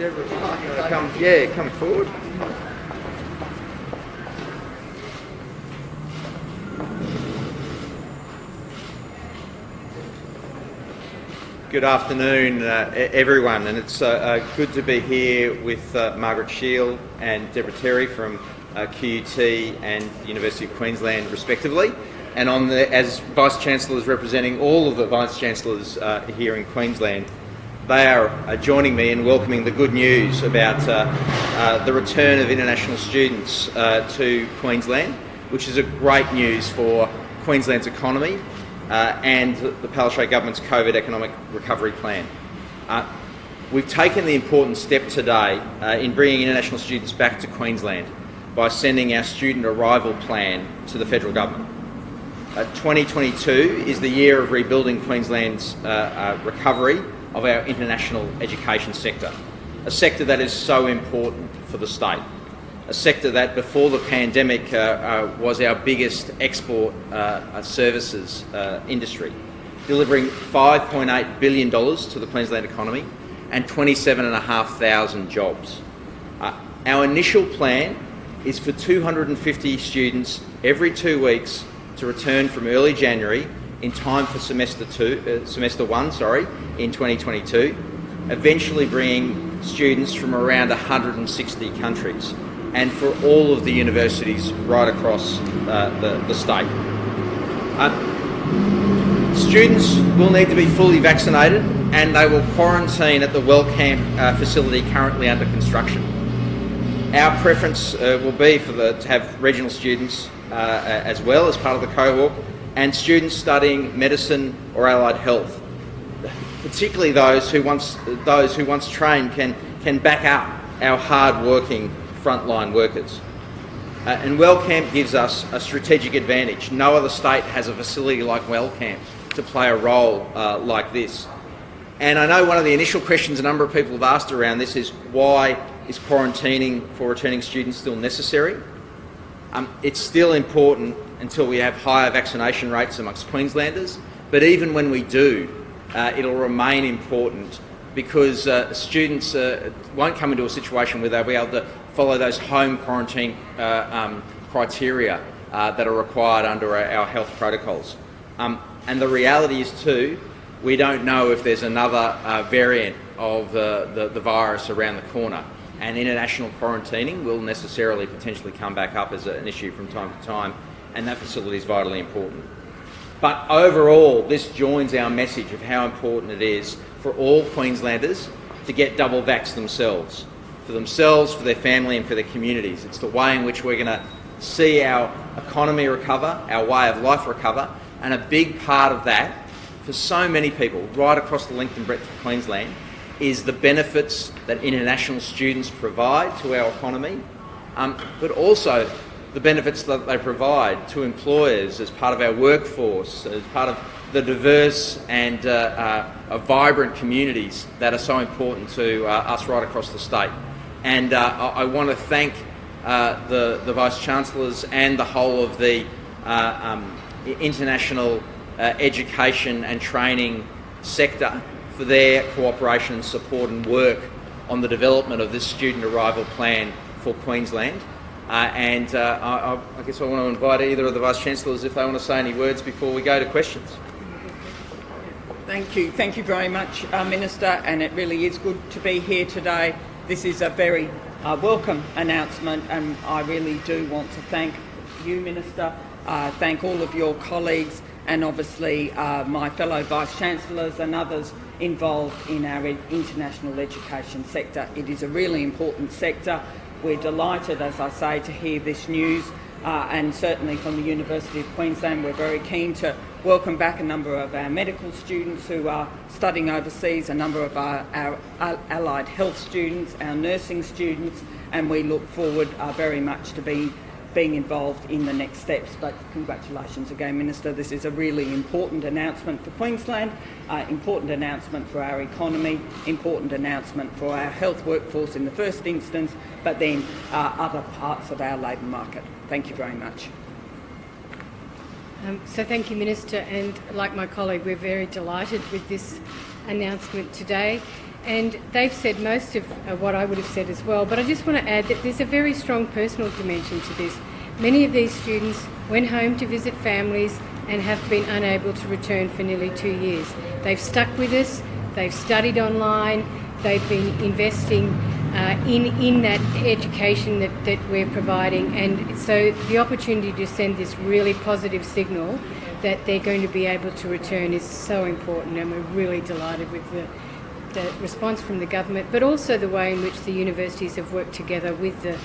Come forward. Good afternoon, everyone, and it's good to be here with Margaret Shield and Deborah Terry from QUT and the University of Queensland, respectively, and as Vice-Chancellors representing all of the Vice-Chancellors here in Queensland. They are joining me in welcoming the good news about the return of international students to Queensland, which is a great news for Queensland's economy and the Palaszczuk government's COVID economic recovery plan. We've taken the important step today in bringing international students back to Queensland by sending our student arrival plan to the federal government. 2022 is the year of rebuilding Queensland's recovery of our international education sector, a sector that is so important for the state, a sector that before the pandemic was our biggest export services industry, delivering $5.8 billion to the Queensland economy and 27,500 jobs. Our initial plan is for 250 students every 2 weeks to return from early January in time for semester one in 2022, eventually bringing students from around 160 countries and for all of the universities right across the state. Students will need to be fully vaccinated and they will quarantine at the Wellcamp facility currently under construction. Our preference will be to have regional students as well as part of the cohort, and students studying medicine or allied health, particularly those who once trained can back up our hard-working frontline workers. And Wellcamp gives us a strategic advantage. No other state has a facility like Wellcamp to play a role like this. And I know one of the initial questions a number of people have asked around this is, why is quarantining for returning students still necessary? It's still important until we have higher vaccination rates amongst Queenslanders, but even when we do, it'll remain important because students won't come into a situation where they'll be able to follow those home quarantine criteria that are required under our health protocols. And the reality is too, we don't know if there's another variant of the virus around the corner, and international quarantining will necessarily potentially come back up as an issue from time to time, and that facility is vitally important. But overall, this joins our message of how important it is for all Queenslanders to get double vax themselves, for their family and for their communities. It's the way in which we're going to see our economy recover, our way of life recover, and a big part of that for so many people right across the length and breadth of Queensland is the benefits that international students provide to our economy, but also the benefits that they provide to employers as part of our workforce, as part of the diverse and vibrant communities that are so important to us right across the state. And I want to thank the Vice-Chancellors and the whole of the international education and training sector for their cooperation and support and work on the development of this student arrival plan for Queensland. I guess I want to invite either of the Vice-Chancellors if they want to say any words before we go to questions. Thank you very much, Minister, and it really is good to be here today. This is a very welcome announcement, and I really do want to thank you, Minister, thank all of your colleagues, and obviously my fellow Vice-Chancellors and others involved in our international education sector. It is a really important sector. We're delighted, as I say, to hear this news, and certainly from the University of Queensland we're very keen to welcome back a number of our medical students who are studying overseas, a number of our allied health students, our nursing students, and we look forward very much to being involved in the next steps. But congratulations again, Minister. This is a really important announcement for Queensland, important announcement for our economy, important announcement for our health workforce in the first instance, but then other parts of our labour market. Thank you very much. So thank you, Minister, and like my colleague, we're very delighted with this announcement today. And they've said most of what I would have said as well. But I just want to add that there's a very strong personal dimension to this. Many of these students went home to visit families and have been unable to return for nearly 2 years. They've stuck with us, they've studied online, they've been investing in that education that we're providing. And so the opportunity to send this really positive signal that they're going to be able to return is so important, and we're really delighted with the response from the government, but also the way in which the universities have worked together with the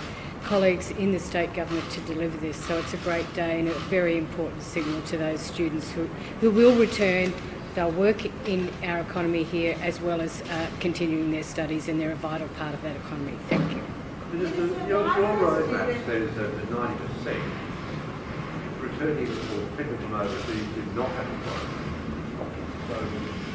colleagues in the state government to deliver this. So it's a great day and a very important signal to those students who will return. They'll work in our economy here as well as continuing their studies, and they're a vital part of that economy. Thank you. Your roadmap says that 90% returning for people from overseas do not have a quota.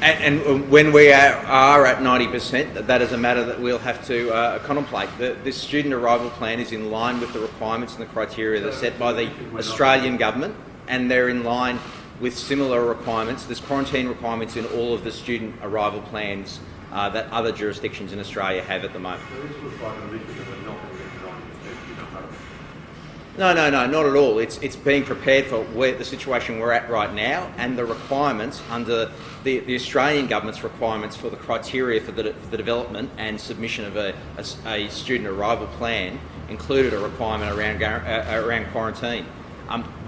And when we are at 90%, that is a matter that we'll have to contemplate. This student arrival plan is in line with the requirements and the criteria that are set by the Australian government, and they're in line with similar requirements. There's quarantine requirements in all of the student arrival plans that other jurisdictions in Australia have at the moment. So this looks like a mission that we're not going to get 90%, you know. No, not at all. It's being prepared for the situation we're at right now, and the requirements under the Australian government's requirements for the criteria for the development and submission of a student arrival plan included a requirement around quarantine.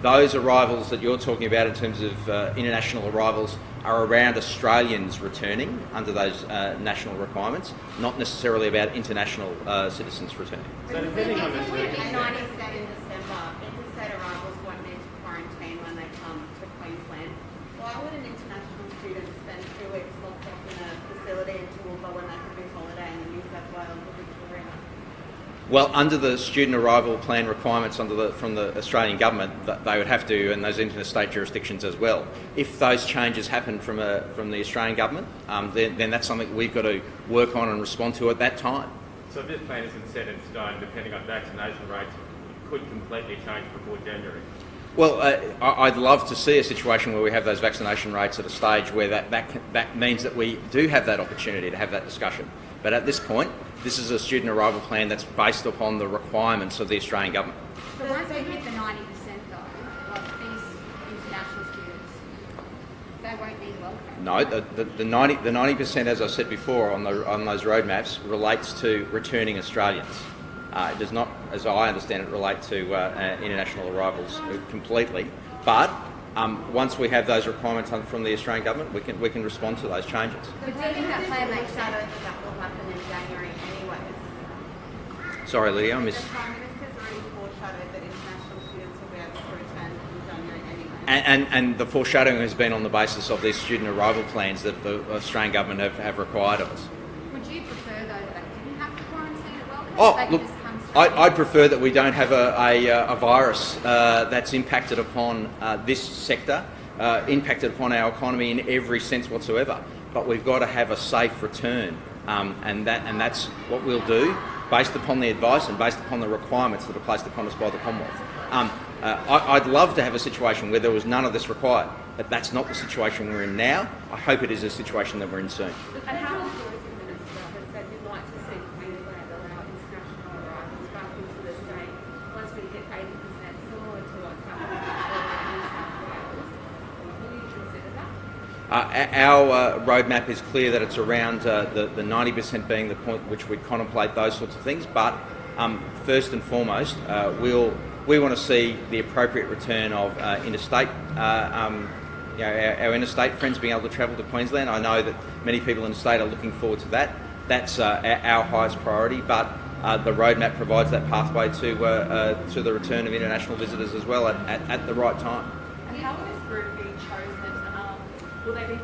Those arrivals that you're talking about in terms of international arrivals are around Australians returning under those national requirements, not necessarily about international citizens returning. So depending on this, in 90 set in December, interstate arrivals won't need to quarantine when they come to Queensland. Why would an international student spend 2 weeks locked up in a facility in Toowoomba when they could be holidaying in New South Wales or Victoria? Well, under the student arrival plan requirements from the Australian government, they would have to, and those interstate jurisdictions as well. If those changes happen from the Australian government, then that's something we've got to work on and respond to at that time. So if this plan isn't set in stone, depending on vaccination rates, it could completely change before January? Well, I'd love to see a situation where we have those vaccination rates at a stage where that means that we do have that opportunity to have that discussion. But at this point, this is a student arrival plan that's based upon the requirements of the Australian government. But once we hit the 90% though, like these international students, they won't be welcome. No, the 90%, as I said before, on those roadmaps relates to returning Australians. It does not, as I understand it, relate to international arrivals completely. But once we have those requirements from the Australian government, we can respond to those changes. But do you think that plan makes Shadow sense? that will happen in January anyways. Sorry, Lydia, I The missed. Prime Minister's already foreshadowed that international students will be able to return in January anyway. And the foreshadowing has been on the basis of these student arrival plans that the Australian government have required of us. Would you prefer though that they didn't have to quarantine at welcome? Oh, They could look, just come straight I'd in? prefer that we don't have a virus that's impacted upon this sector, impacted upon our economy in every sense whatsoever. But we've got to have a safe return, and that's what we'll do, based upon the advice and based upon the requirements that are placed upon us by the Commonwealth. I'd love to have a situation where there was none of this required, but that's not the situation we're in now. I hope it is a situation that we're in soon. The Federal Tourism Minister has said he'd like to see Queensland allow international arrivals back into the state once we hit 80%, similar to what's happening in New South Wales. Will you consider that? Our roadmap is clear that it's around the 90% being the point which we contemplate those sorts of things, but first and foremost, we want to see the appropriate return of interstate, our interstate friends being able to travel to Queensland. I know that many people in the state are looking forward to that. That's our highest priority, but the roadmap provides that pathway to the return of international visitors as well at the right time. And how will this group be chosen? Will they be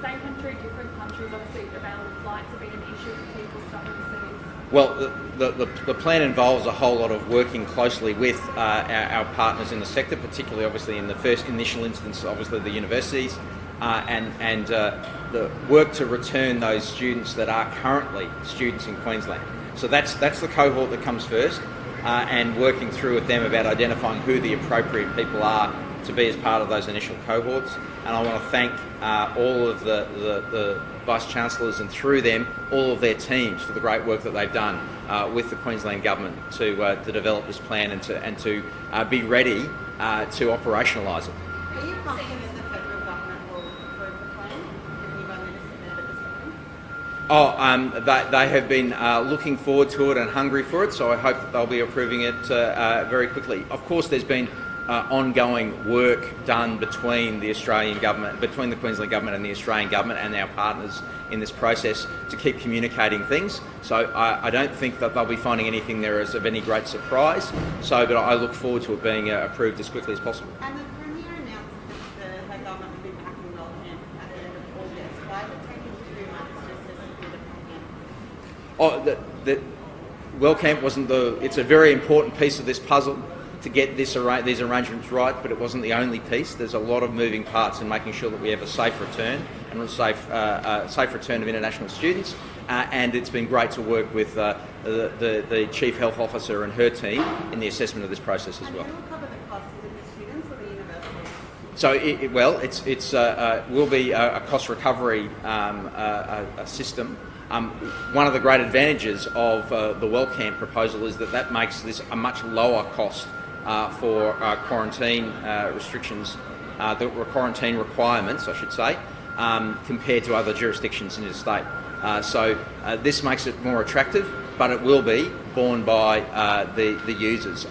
same country, different countries? Obviously, available flights have been an issue for people stuck overseas. Well, the plan involves a whole lot of working closely with our partners in the sector, particularly obviously in the first initial instance, obviously the universities, and the work to return those students that are currently students in Queensland. So that's the cohort that comes first, and working through with them about identifying who the appropriate people are to be as part of those initial cohorts. And I want to thank all of the Vice-Chancellors and through them all of their teams for the great work that they've done with the Queensland Government to develop this plan and to be ready to operationalise it. Are you confident the federal government will approve the plan? Have you only submitted it this morning? They have been looking forward to it and hungry for it, so I hope that they'll be approving it very quickly. Of course, there's been ongoing work done between the Australian government, between the Queensland government and the Australian government and our partners in this process to keep communicating things. So I don't think that they'll be finding anything there as of any great surprise. But I look forward to it being approved as quickly as possible. And the Premier announced that the government will be back in Wellcamp at the end of August. Why is it taking 2 months just to secure the plan? The Wellcamp wasn't it's a very important piece of this puzzle to get these arrangements right, but it wasn't the only piece. There's a lot of moving parts in making sure that we have a safe return and a safe return of international students. And it's been great to work with the Chief Health Officer and her team in the assessment of this process as well. And who will cover the costs? Is it the students or the universities? So it will be a cost recovery system. One of the great advantages of the Wellcamp proposal is that makes this a much lower cost for quarantine restrictions, the quarantine requirements, I should say, compared to other jurisdictions in the state. So this makes it more attractive, but it will be borne by the users.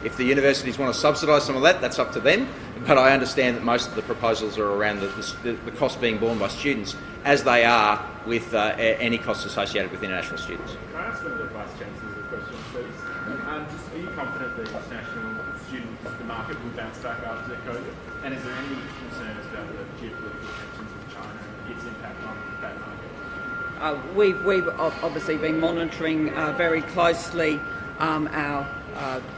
If the universities want to subsidise some of that, that's up to them. But I understand that most of the proposals are around the cost being borne by students, as they are with any costs associated with international students. Can I ask one of the Vice Chancellors a question, please? Are you confident that international students, the market will bounce back after COVID? And is there any concerns about the geopolitical tensions with China and its impact on that market? We've obviously been monitoring very closely our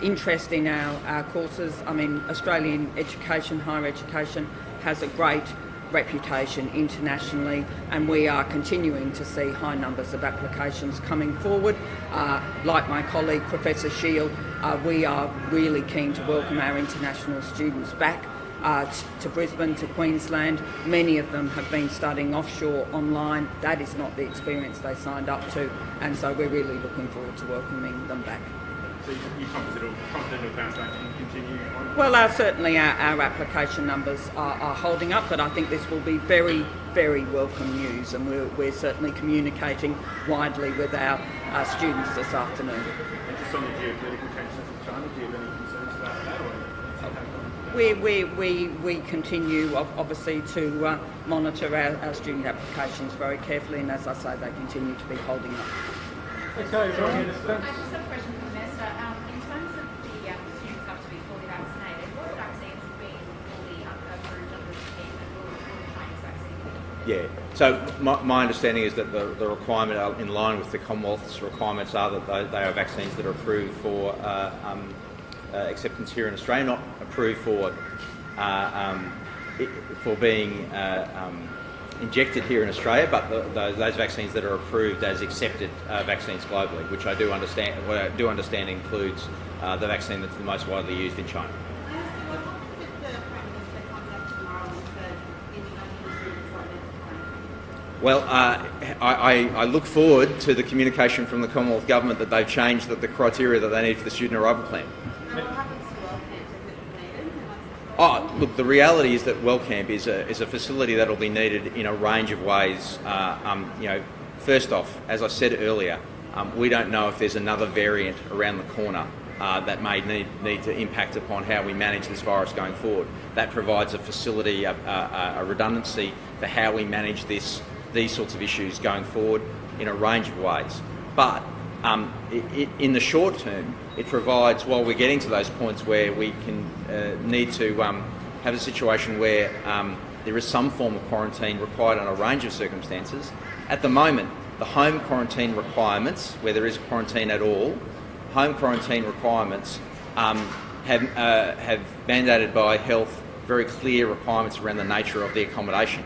interest in our courses. I mean, Australian education, higher education, has a great reputation internationally, and we are continuing to see high numbers of applications coming forward. Like my colleague Professor Shield, we are really keen to welcome our international students back to Brisbane, to Queensland. Many of them have been studying offshore online. That is not the experience they signed up to, and so we're really looking forward to welcoming them back. So you're confident it'll bounce back and continue on? Well, certainly our application numbers are holding up, but I think this will be very, very welcome news, and we're certainly communicating widely with our students this afternoon. And just on the geopolitical tensions with China, do you have any concerns about that? We continue obviously to monitor our student applications very carefully, and as I say, they continue to be holding up. Okay, Ryan, I just have a question for Vanessa. In terms of the students have to be fully vaccinated, what vaccines have been fully approved under the scheme, and will the Chinese vaccine be? Yeah. So my understanding is that the requirement in line with the Commonwealth's requirements are that they are vaccines that are approved for acceptance here in Australia, not approved for being injected here in Australia, but those vaccines that are approved as accepted vaccines globally, which I do understand includes the vaccine that's the most widely used in China. What happens if the Prime Minister comes up tomorrow and says international students won't enter? Well, I look forward to the communication from the Commonwealth Government that they've changed the criteria that they need for the student arrival plan. Now, what happens to Wellcamp? Is it needed? Look, the reality is that Wellcamp is a facility that will be needed in a range of ways. First off, as I said earlier, we don't know if there's another variant around the corner that may need to impact upon how we manage this virus going forward. That provides a facility, a redundancy for how we manage these sorts of issues going forward in a range of ways. But in the short term, it provides, while we're getting to those points where we can need to have a situation where there is some form of quarantine required on a range of circumstances. At the moment, the home quarantine requirements, where there is a quarantine at all, home quarantine requirements have mandated by health very clear requirements around the nature of the accommodation.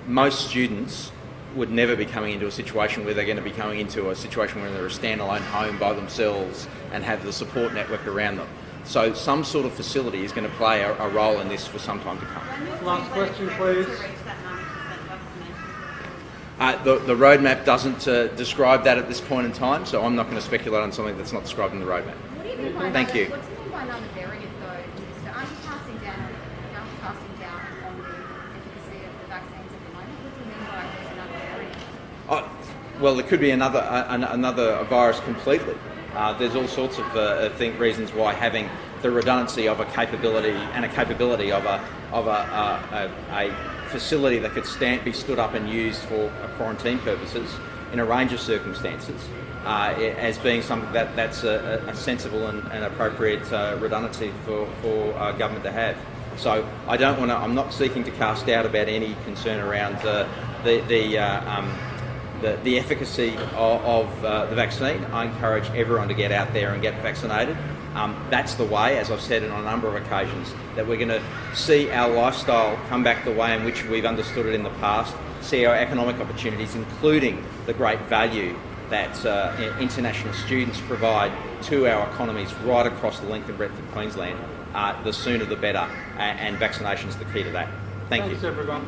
Most students would never be coming into a situation where they're going to be coming into a situation where they're a standalone home by themselves and have the support network around them. So some sort of facility is going to play a role in this for some time to come. Last question, please. The roadmap doesn't describe that at this point in time, so I'm not going to speculate on something that's not described in the roadmap. What do you mean by Thank another, you. What do you mean by another variant, though, Minister? Aren't you casting down on the efficacy of the vaccines at the moment? What do you mean by there's another variant? Well, there could be another virus completely. There's all sorts of reasons why having the redundancy of a capability of a facility that could be stood up and used for quarantine purposes in a range of circumstances as being something that's a sensible and appropriate redundancy for government to have. So I'm not seeking to cast doubt about any concern around the efficacy of the vaccine. I encourage everyone to get out there and get vaccinated. That's the way, as I've said on a number of occasions, that we're going to see our lifestyle come back the way in which we've understood it in the past, see our economic opportunities, including the great value that international students provide to our economies right across the length and breadth of Queensland. The sooner the better, and vaccination is the key to that. Thanks, everyone.